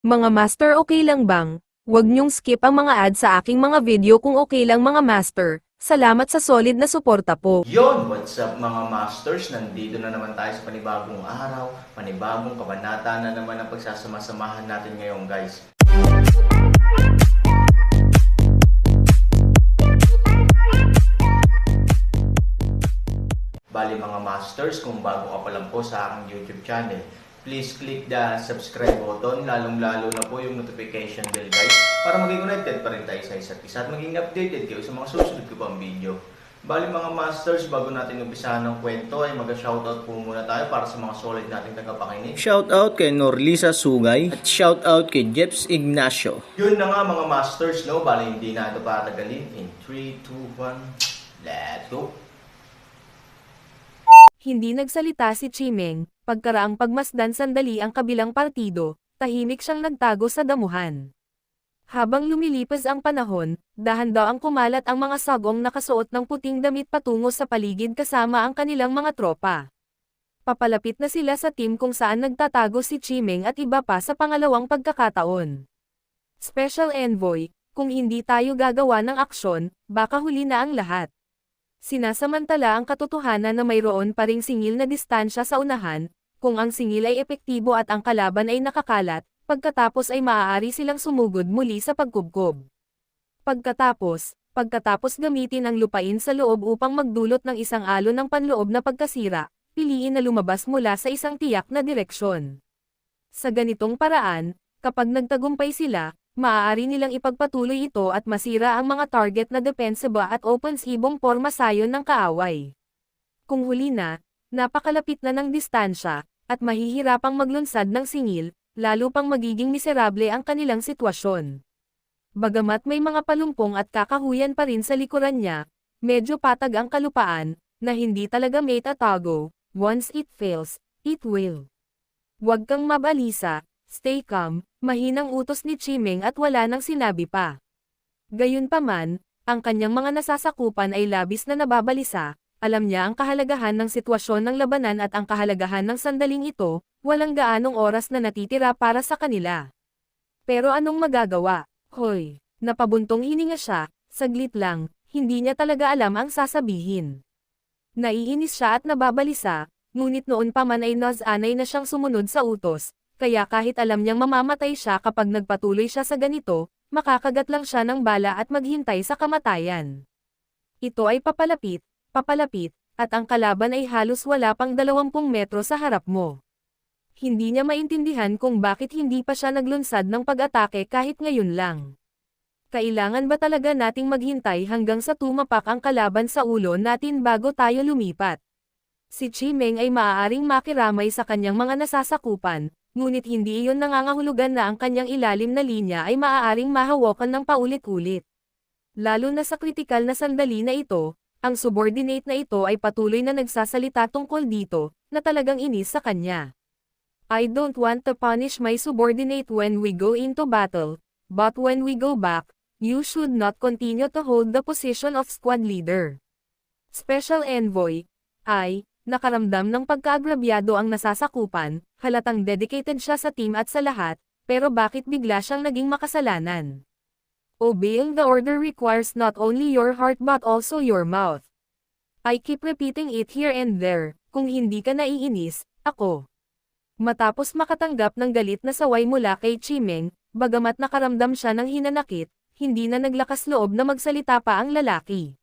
Mga master, okay lang bang? Huwag niyong skip ang mga ad sa aking mga video kung okay lang mga master. Salamat sa solid na suporta po. Yon, what's up mga masters? Nandito na naman tayo sa panibagong araw, panibagong kabanata na naman ang pagsasama-samahan natin ngayon guys. Bali mga masters, kung bago ka pa lang po sa aking YouTube channel, please click the subscribe button, lalong-lalo na po yung notification bell guys, para maging connected pa rin tayo sa isa't isa at maging updated kayo sa mga susunod ko pang video. Bali mga masters, bago natin umpisahan ng kwento ay mag-shoutout po muna tayo para sa mga solid nating tagapakinig. Shoutout kay Norlisa Sugay at shoutout kay Jeps Ignacio. Yun na nga mga masters, no? Bali hindi na ito patagalin. In 3, 2, 1, let's go! Hindi nagsalita si Chimeng, pagkaraang pagmasdan sandali ang kabilang partido, tahimik siyang nagtago sa damuhan. Habang lumilipas ang panahon, dahan-daang kumalat ang mga sagong nakasuot ng puting damit patungo sa paligid kasama ang kanilang mga tropa. Papalapit na sila sa team kung saan nagtatago si Chimeng at iba pa sa pangalawang pagkakataon. Special Envoy, kung hindi tayo gagawa ng aksyon, baka huli na ang lahat. Sinasamantala ang katotohanan na mayroon pa ring singil na distansya sa unahan, kung ang singil ay epektibo at ang kalaban ay nakakalat, pagkatapos ay maaari silang sumugod muli sa pagkubkob. Pagkatapos gamitin ang lupain sa loob upang magdulot ng isang alon ng panloob na pagkasira, piliin na lumabas mula sa isang tiyak na direksyon. Sa ganitong paraan, kapag nagtagumpay sila, maaari nilang ipagpatuloy ito at masira ang mga target na defensive at offensibong porma sayon ng kaaway. Kung huli na, napakalapit na ng distansya, at mahihirapang maglunsad ng singil, lalo pang magiging miserable ang kanilang sitwasyon. Bagamat may mga palumpong at kakahuyan pa rin sa likuran niya, medyo patag ang kalupaan, na hindi talaga may tatago, once it fails, it will. Huwag kang mabalisa, stay calm, mahinang utos ni Chimeng at wala nang sinabi pa. Gayunpaman, ang kanyang mga nasasakupan ay labis na nababalisa, alam niya ang kahalagahan ng sitwasyon ng labanan at ang kahalagahan ng sandaling ito, walang gaanong oras na natitira para sa kanila. Pero anong magagawa? Hoy, napabuntong hininga siya, saglit lang, hindi niya talaga alam ang sasabihin. Naiinis siya at nababalisa, ngunit noon pa man ay nasanay na siyang sumunod sa utos, kaya kahit alam niyang mamamatay siya kapag nagpatuloy siya sa ganito, makakagat lang siya ng bala at maghintay sa kamatayan. Ito ay papalapit, at ang kalaban ay halos wala pang 20 metro sa harap mo. Hindi niya maintindihan kung bakit hindi pa siya naglunsad ng pag-atake kahit ngayon lang. Kailangan ba talaga nating maghintay hanggang sa tumapak ang kalaban sa ulo natin bago tayo lumipat? Si Chimeng ay maaaring makiramay sa kanyang mga nasasakupan, ngunit hindi iyon nangangahulugan na ang kanyang ilalim na linya ay maaaring mahawakan ng paulit-ulit. Lalo na sa kritikal na sandali na ito, ang subordinate na ito ay patuloy na nagsasalita tungkol dito, na talagang inis sa kanya. I don't want to punish my subordinate when we go into battle, but when we go back, you should not continue to hold the position of squad leader. Special Envoy, nakaramdam ng pagkaagrabyado ang nasasakupan, halatang dedicated siya sa team at sa lahat, pero bakit bigla siyang naging makasalanan? Obeying the order requires not only your heart but also your mouth. I keep repeating it here and there, kung hindi ka naiinis, ako. Matapos makatanggap ng galit na saway mula kay Chimeng, bagamat nakaramdam siya ng hinanakit, hindi na naglakas loob na magsalita pa ang lalaki.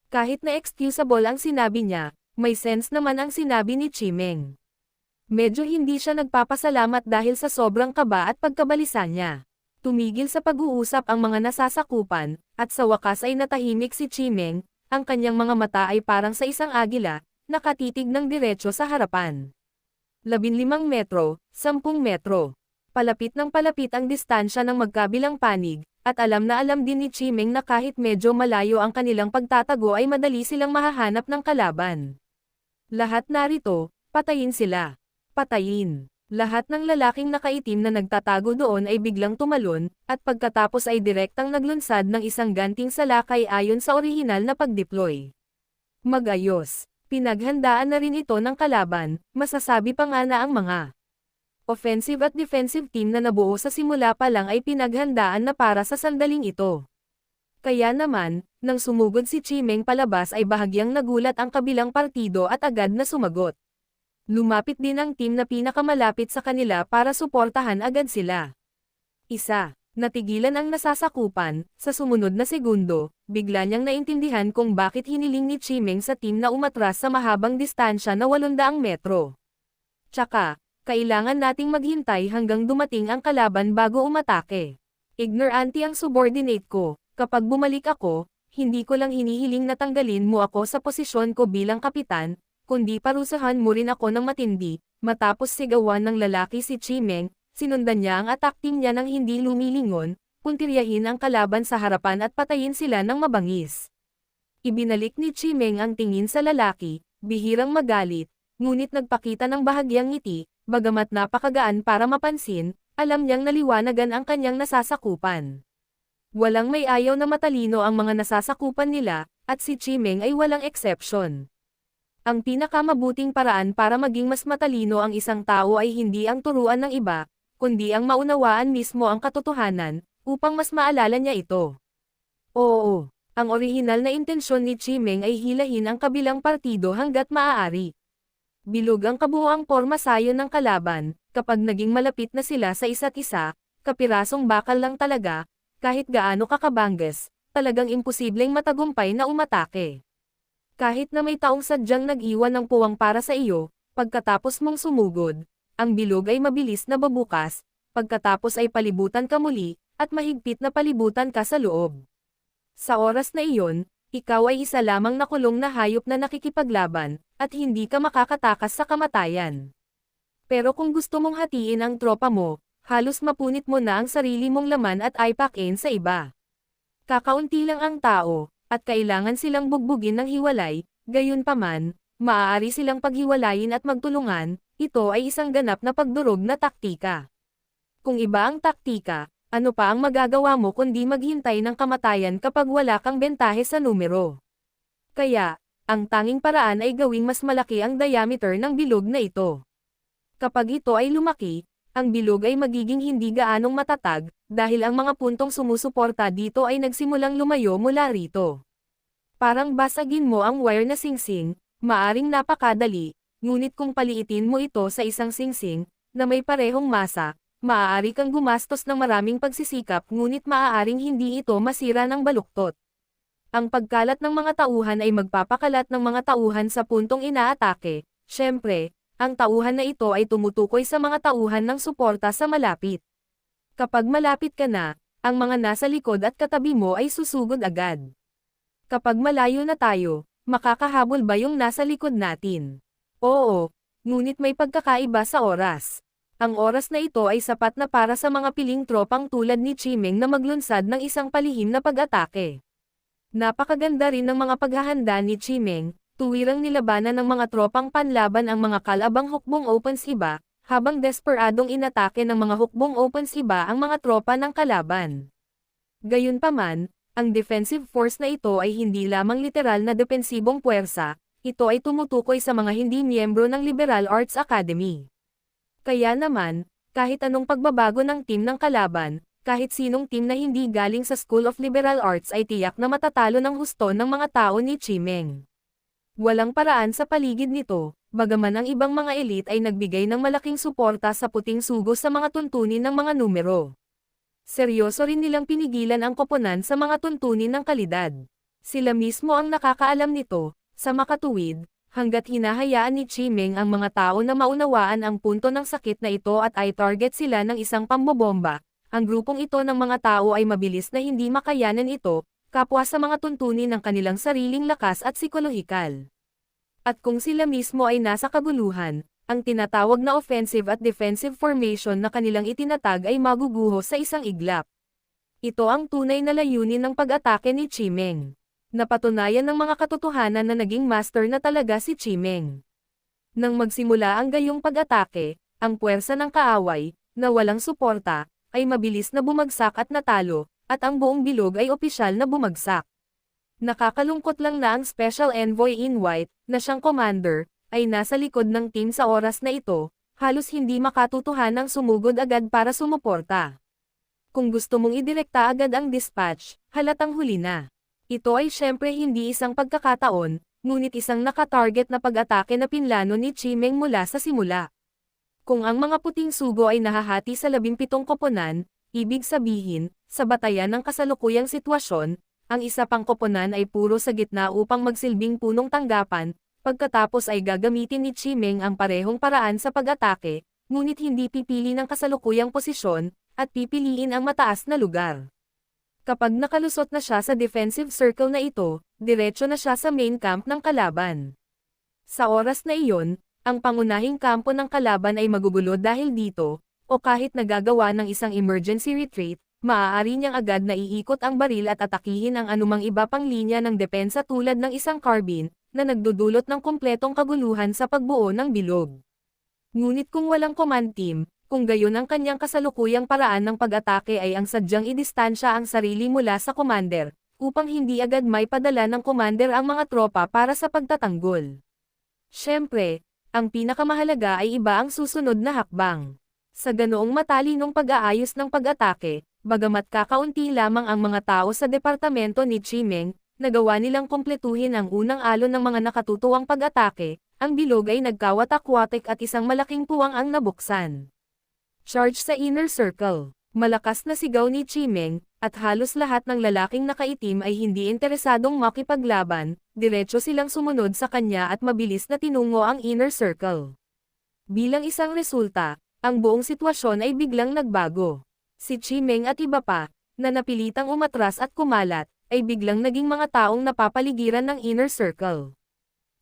Kahit na excusable ang sinabi niya, may sense naman ang sinabi ni Chimeng. Medyo hindi siya nagpapasalamat dahil sa sobrang kaba at pagkabalisa niya. Tumigil sa pag-uusap ang mga nasasakupan, at sa wakas ay natahimik si Chimeng, ang kanyang mga mata ay parang sa isang agila, nakatitig ng diretso sa harapan. 15 metro, 10 metro. Palapit ng palapit ang distansya ng magkabilang panig, at alam na alam din ni Chimeng na kahit medyo malayo ang kanilang pagtatago ay madali silang mahahanap ng kalaban. Lahat narito, patayin sila. Patayin. Lahat ng lalaking nakaitim na nagtatago doon ay biglang tumalon, at pagkatapos ay direktang naglunsad ng isang ganting salakay ayon sa orihinal na pagdeploy. Magayos. Pinaghandaan na rin ito ng kalaban, masasabi pa nga na ang mga offensive at defensive team na nabuo sa simula pa lang ay pinaghandaan na para sa sandaling ito. Kaya naman, nang sumugod si Chimeng palabas ay bahagyang nagulat ang kabilang partido at agad na sumagot. Lumapit din ang team na pinakamalapit sa kanila para suportahan agad sila. Natigilan ang nasasakupan, sa sumunod na segundo, bigla niyang naintindihan kung bakit hiniling ni Chimeng sa team na umatras sa mahabang distansya na 800 metro. Tsaka, kailangan nating maghintay hanggang dumating ang kalaban bago umatake. Ignorante ang subordinate ko, kapag bumalik ako, hindi ko lang hinihiling na tanggalin mo ako sa posisyon ko bilang kapitan, kundi parusahan mo rin ako ng matindi. Matapos sigawan ng lalaki si Chimeng, sinundan niya ang attack team niya ng hindi lumilingon, puntiryahin ang kalaban sa harapan at patayin sila ng mabangis. Ibinalik ni Chimeng ang tingin sa lalaki, bihirang magalit, ngunit nagpakita ng bahagyang ngiti, bagamat napakagaan para mapansin, alam niyang naliwanagan ang kanyang nasasakupan. Walang may ayaw na matalino ang mga nasasakupan nila, at si Chimeng ay walang exception. Ang pinakamabuting paraan para maging mas matalino ang isang tao ay hindi ang turuan ng iba, kundi ang maunawaan mismo ang katotohanan, upang mas maalala niya ito. Oo, ang orihinal na intensyon ni Chimeng ay hilahin ang kabilang partido hanggat maaari. Bilog ang kabuuang porma sayo ng kalaban, kapag naging malapit na sila sa isa't isa, kapirasong bakal lang talaga, kahit gaano kakabangges, talagang imposibleng matagumpay na umatake. Kahit na may taong sadyang nag-iwan ng puwang para sa iyo, pagkatapos mong sumugod, ang bilog ay mabilis na babukas, pagkatapos ay palibutan ka muli, at mahigpit na palibutan ka sa loob. Sa oras na iyon, ikaw ay isa lamang na kulong na hayop na nakikipaglaban, at hindi ka makakatakas sa kamatayan. Pero kung gusto mong hatiin ang tropa mo, halos mapunit mo na ang sarili mong laman at aipakin sa iba. Kakaunti lang ang tao, at kailangan silang bugbugin ng hiwalay, gayunpaman, maaari silang paghiwalayin at magtulungan, ito ay isang ganap na pagdurog na taktika. Kung iba ang taktika, ano pa ang magagawa mo kundi maghintay ng kamatayan kapag wala kang bentahe sa numero? Kaya, ang tanging paraan ay gawing mas malaki ang diameter ng bilog na ito. Kapag ito ay lumaki, ang bilog ay magiging hindi gaanong matatag, dahil ang mga puntong sumusuporta dito ay nagsimulang lumayo mula rito. Parang basagin mo ang wire na singsing, maaring napakadali, ngunit kung paliitin mo ito sa isang singsing, na may parehong masa, maaari kang gumastos ng maraming pagsisikap ngunit maaaring hindi ito masira ng baluktot. Ang pagkalat ng mga tauhan ay magpapakalat ng mga tauhan sa puntong inaatake, syempre, ang tauhan na ito ay tumutukoy sa mga tauhan ng suporta sa malapit. Kapag malapit ka na, ang mga nasa likod at katabi mo ay susugod agad. Kapag malayo na tayo, makakahabol ba yung nasa likod natin? Oo, ngunit may pagkakaiba sa oras. Ang oras na ito ay sapat na para sa mga piling tropang tulad ni Chimeng na maglunsad ng isang palihim na pag-atake. Napakaganda rin ng mga paghahanda ni Chimeng, tuwirang nilabanan ng mga tropang panlaban ang mga kalabang hukbong opens iba, habang desperadong inatake ng mga hukbong opens iba ang mga tropa ng kalaban. Gayunpaman, ang defensive force na ito ay hindi lamang literal na depensibong puwersa, ito ay tumutukoy sa mga hindi miyembro ng Liberal Arts Academy. Kaya naman, kahit anong pagbabago ng team ng kalaban, kahit sinong team na hindi galing sa School of Liberal Arts ay tiyak na matatalo ng husto ng mga tao ni Chimeng. Walang paraan sa paligid nito, bagaman ang ibang mga elite ay nagbigay ng malaking suporta sa puting sugo sa mga tuntunin ng mga numero. Seryoso rin nilang pinigilan ang koponan sa mga tuntunin ng kalidad. Sila mismo ang nakakaalam nito, sa makatuwid, hanggat hinahayaan ni Chimeng ang mga tao na maunawaan ang punto ng sakit na ito at ay target sila ng isang pambobomba, ang grupong ito ng mga tao ay mabilis na hindi makayanan ito, kapwa sa mga tuntunin ng kanilang sariling lakas at psikolohikal. At kung sila mismo ay nasa kaguluhan, ang tinatawag na offensive at defensive formation na kanilang itinatag ay maguguho sa isang iglap. Ito ang tunay na layunin ng pag-atake ni Chimeng. Napatunayan ng mga katotohanan na naging master na talaga si Chimeng. Nang magsimula ang gayong pag-atake, ang puwersa ng kaaway, na walang suporta, ay mabilis na bumagsak at natalo, at ang buong bilog ay opisyal na bumagsak. Nakakalungkot lang na ang Special Envoy in White, na siyang commander, ay nasa likod ng team sa oras na ito, halos hindi makatutuhanang sumugod agad para sumuporta. Kung gusto mong idirekta agad ang dispatch, halatang huli na. Ito ay syempre hindi isang pagkakataon, ngunit isang nakatarget na pag-atake na pinlano ni Chimeng mula sa simula. Kung ang mga puting sugo ay nahahati sa 17 koponan, ibig sabihin, sa batayan ng kasalukuyang sitwasyon, ang isa pang koponan ay puro sa gitna upang magsilbing punong tanggapan, pagkatapos ay gagamitin ni Chimeng ang parehong paraan sa pag-atake, ngunit hindi pipili ng kasalukuyang posisyon, at pipiliin ang mataas na lugar. Kapag nakalusot na siya sa defensive circle na ito, diretso na siya sa main camp ng kalaban. Sa oras na iyon, ang pangunahing kampo ng kalaban ay magugulo dahil dito, o kahit nagagawa ng isang emergency retreat, maaari niyang agad na iikot ang baril at atakihin ang anumang iba pang linya ng depensa tulad ng isang carbine, na nagdudulot ng kumpletong kaguluhan sa pagbuo ng bilog. Ngunit kung walang command team, kung gayon ang kanyang kasalukuyang paraan ng pag-atake ay ang sadyang idistansya ang sarili mula sa commander, upang hindi agad may padala ng commander ang mga tropa para sa pagtatanggol. Siyempre, ang pinakamahalaga ay iba ang susunod na hakbang. Sa ganoong matalinong pag-aayos ng pag-atake, bagamat kakaunti lamang ang mga tao sa departamento ni Chimeng, nagawa nilang kumpletuhin ang unang alon ng mga nakatutuwang pag-atake, ang bilog ay nagkawatak-watik at isang malaking puwang ang nabuksan. Charge sa inner circle. Malakas na sigaw ni Chimeng, at halos lahat ng lalaking nakaitim ay hindi interesadong makipaglaban, diretso silang sumunod sa kanya at mabilis na tinungo ang inner circle. Bilang isang resulta, ang buong sitwasyon ay biglang nagbago. Si Chimeng at iba pa, na napilitang umatras at kumalat, ay biglang naging mga taong napapaligiran ng inner circle.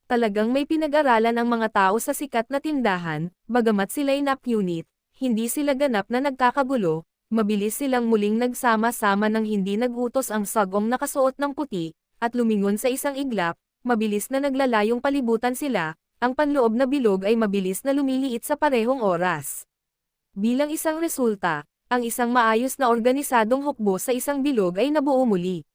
Talagang may pinag-aralan ang mga tao sa sikat na tindahan, bagamat sila'y unit, hindi sila ganap na nagkakagulo, mabilis silang muling nagsama-sama nang hindi nagutos ang sagong nakasuot ng puti, at lumingon sa isang iglap, mabilis na naglalayong palibutan sila, ang panloob na bilog ay mabilis na lumiliit sa parehong oras. Bilang isang resulta, ang isang maayos na organisadong hukbo sa isang bilog ay nabuo muli.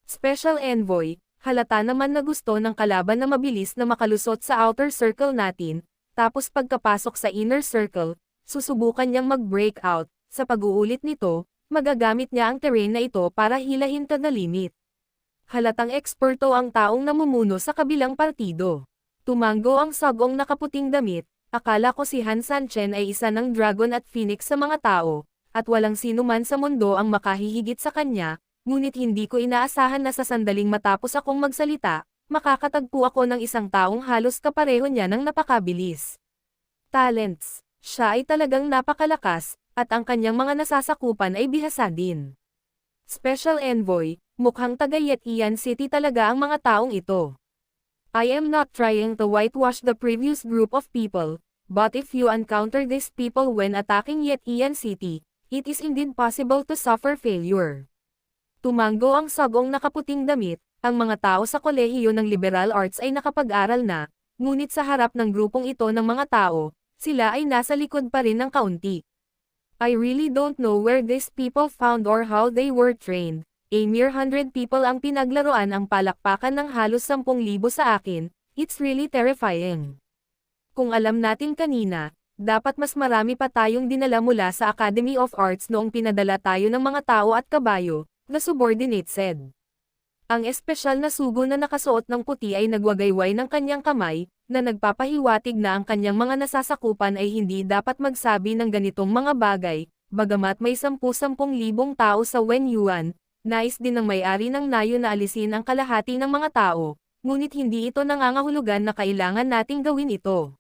Special Envoy, halata naman na gusto ng kalaban na mabilis na makalusot sa outer circle natin, tapos pagkapasok sa inner circle, susubukan niyang mag-break out. Sa pag-uulit nito, magagamit niya ang terrain na ito para hilahin to the limit. Halatang eksperto ang taong namumuno sa kabilang partido. Tumango ang sagong nakaputing damit, akala ko si Han Sanchen ay isa ng dragon at phoenix sa mga tao, at walang sino man sa mundo ang makahihigit sa kanya, ngunit hindi ko inaasahan na sa sandaling matapos akong magsalita, makakatagpo ako ng isang taong halos kapareho niya ng napakabilis. Talents. Siya ay talagang napakalakas, at ang kanyang mga nasasakupan ay bihasa din. Special Envoy, mukhang taga-Yetian City talaga ang mga taong ito. I am not trying to whitewash the previous group of people, but if you encounter these people when attacking Yetian City, it is indeed possible to suffer failure. Tumango ang sagong nakaputing damit, ang mga tao sa kolehiyo ng liberal arts ay nakapag-aral na, ngunit sa harap ng grupong ito ng mga tao, sila ay nasa likod pa rin ng kaunti. I really don't know where these people found or how they were trained. A mere 100 people ang pinaglaruan ang palakpakan ng halos 10,000 sa akin, it's really terrifying. Kung alam natin kanina, dapat mas marami pa tayong dinala mula sa Academy of Arts noong pinadala tayo ng mga tao at kabayo, the subordinate said. Ang espesyal na sugo na nakasuot ng puti ay nagwagayway ng kanyang kamay, na nagpapahiwatig na ang kanyang mga nasasakupan ay hindi dapat magsabi ng ganitong mga bagay, bagamat may 10,000 tao sa Wenyuan, nais din ng may-ari ng Nayo na alisin ang kalahati ng mga tao, ngunit hindi ito nangangahulugan na kailangan nating gawin ito.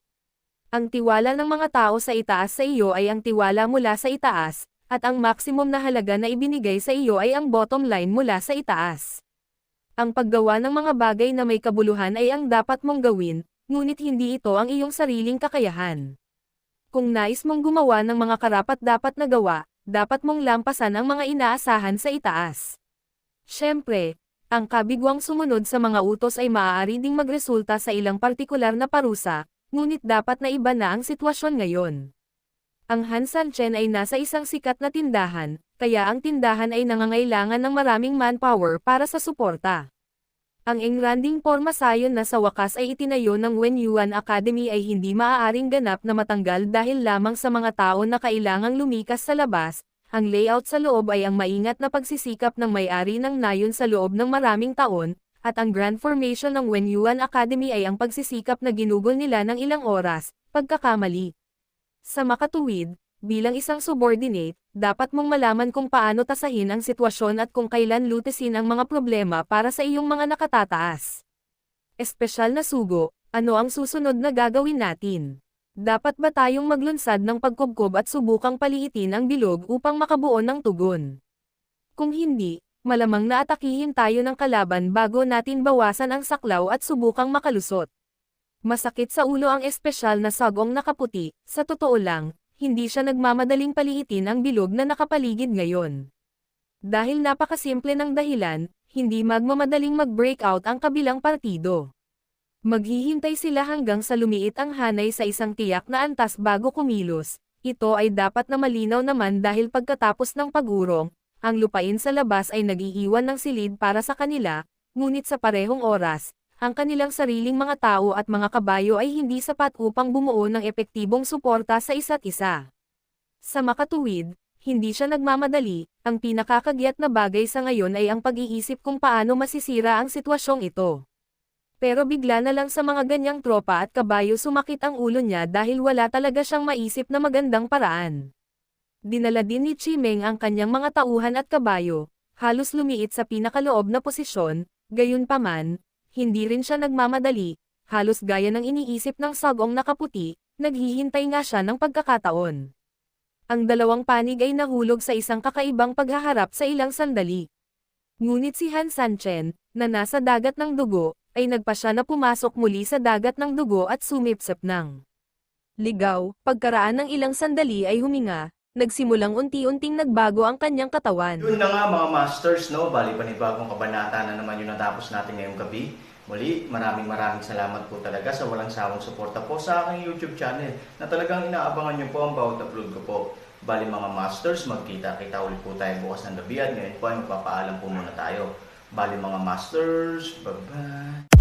Ang tiwala ng mga tao sa itaas sa iyo ay ang tiwala mula sa itaas, at ang maximum na halaga na ibinigay sa iyo ay ang bottom line mula sa itaas. Ang paggawa ng mga bagay na may kabuluhan ay ang dapat mong gawin, ngunit hindi ito ang iyong sariling kakayahan. Kung nais mong gumawa ng mga karapat-dapat na gawa, dapat mong lampasan ang mga inaasahan sa itaas. Siyempre, ang kabigwang sumunod sa mga utos ay maaari ding magresulta sa ilang partikular na parusa, ngunit dapat na iba na ang sitwasyon ngayon. Ang Han Sanchen ay nasa isang sikat na tindahan, kaya ang tindahan ay nangangailangan ng maraming manpower para sa suporta. Ang engranding pormasayon na sa wakas ay itinayo ng Wenyuan Academy ay hindi maaaring ganap na matanggal dahil lamang sa mga tao na kailangang lumikas sa labas. Ang layout sa loob ay ang maingat na pagsisikap ng may-ari ng nayon sa loob ng maraming taon, at ang grand formation ng Wenyuan Academy ay ang pagsisikap na ginugol nila ng ilang oras, pagkakamali. Sa makatuwid, bilang isang subordinate, dapat mong malaman kung paano tasahin ang sitwasyon at kung kailan lutisin ang mga problema para sa iyong mga nakatataas. Espesyal na sugo, ano ang susunod na gagawin natin? Dapat ba tayong maglunsad ng pagkubkob at subukang paliitin ang bilog upang makabuo ng tugon? Kung hindi, malamang na atakihin tayo ng kalaban bago natin bawasan ang saklaw at subukang makalusot. Masakit sa ulo ang espesyal na sagong nakaputi, sa totoo lang, hindi siya nagmamadaling paliitin ang bilog na nakapaligid ngayon. Dahil napakasimple ng dahilan, hindi magmamadaling mag-breakout ang kabilang partido. Maghihintay sila hanggang sa lumiit ang hanay sa isang tiyak na antas bago kumilos. Ito ay dapat na malinaw naman dahil pagkatapos ng pag-urong, ang lupain sa labas ay nag-iiwan ng silid para sa kanila, ngunit sa parehong oras, ang kanilang sariling mga tao at mga kabayo ay hindi sapat upang bumuo ng epektibong suporta sa isa't isa. Sa makatuwid, hindi siya nagmamadali, ang pinakakagyat na bagay sa ngayon ay ang pag-iisip kung paano masisira ang sitwasyong ito. Pero bigla na lang sa mga ganyang tropa at kabayo sumakit ang ulo niya dahil wala talaga siyang maisip na magandang paraan. Dinala din ni Chimeng ang kanyang mga tauhan at kabayo, halos lumiit sa pinakaloob na posisyon, gayunpaman, hindi rin siya nagmamadali, halos gaya ng iniisip ng sagong nakaputi, naghihintay nga siya ng pagkakataon. Ang dalawang panig ay nahulog sa isang kakaibang paghaharap sa ilang sandali. Ngunit si Han Sanchen, na nasa dagat ng dugo, ay nagpasya na pumasok muli sa dagat ng dugo at sumipsip ng ligaw. Pagkaraan ng ilang sandali ay huminga, nagsimulang unti-unting nagbago ang kanyang katawan. Yun na nga mga masters, no? Bali panibagong kabanata na naman yung natapos natin ngayong gabi. Muli, maraming salamat po talaga sa walang sawang suporta po sa aking YouTube channel na talagang inaabangan nyo po ang bawat upload ko po. Bali mga masters, magkita-kita ulit po tayo bukas ng gabi at ngayon po ay magpapaalam po muna tayo. Bali mga masters, bye-bye!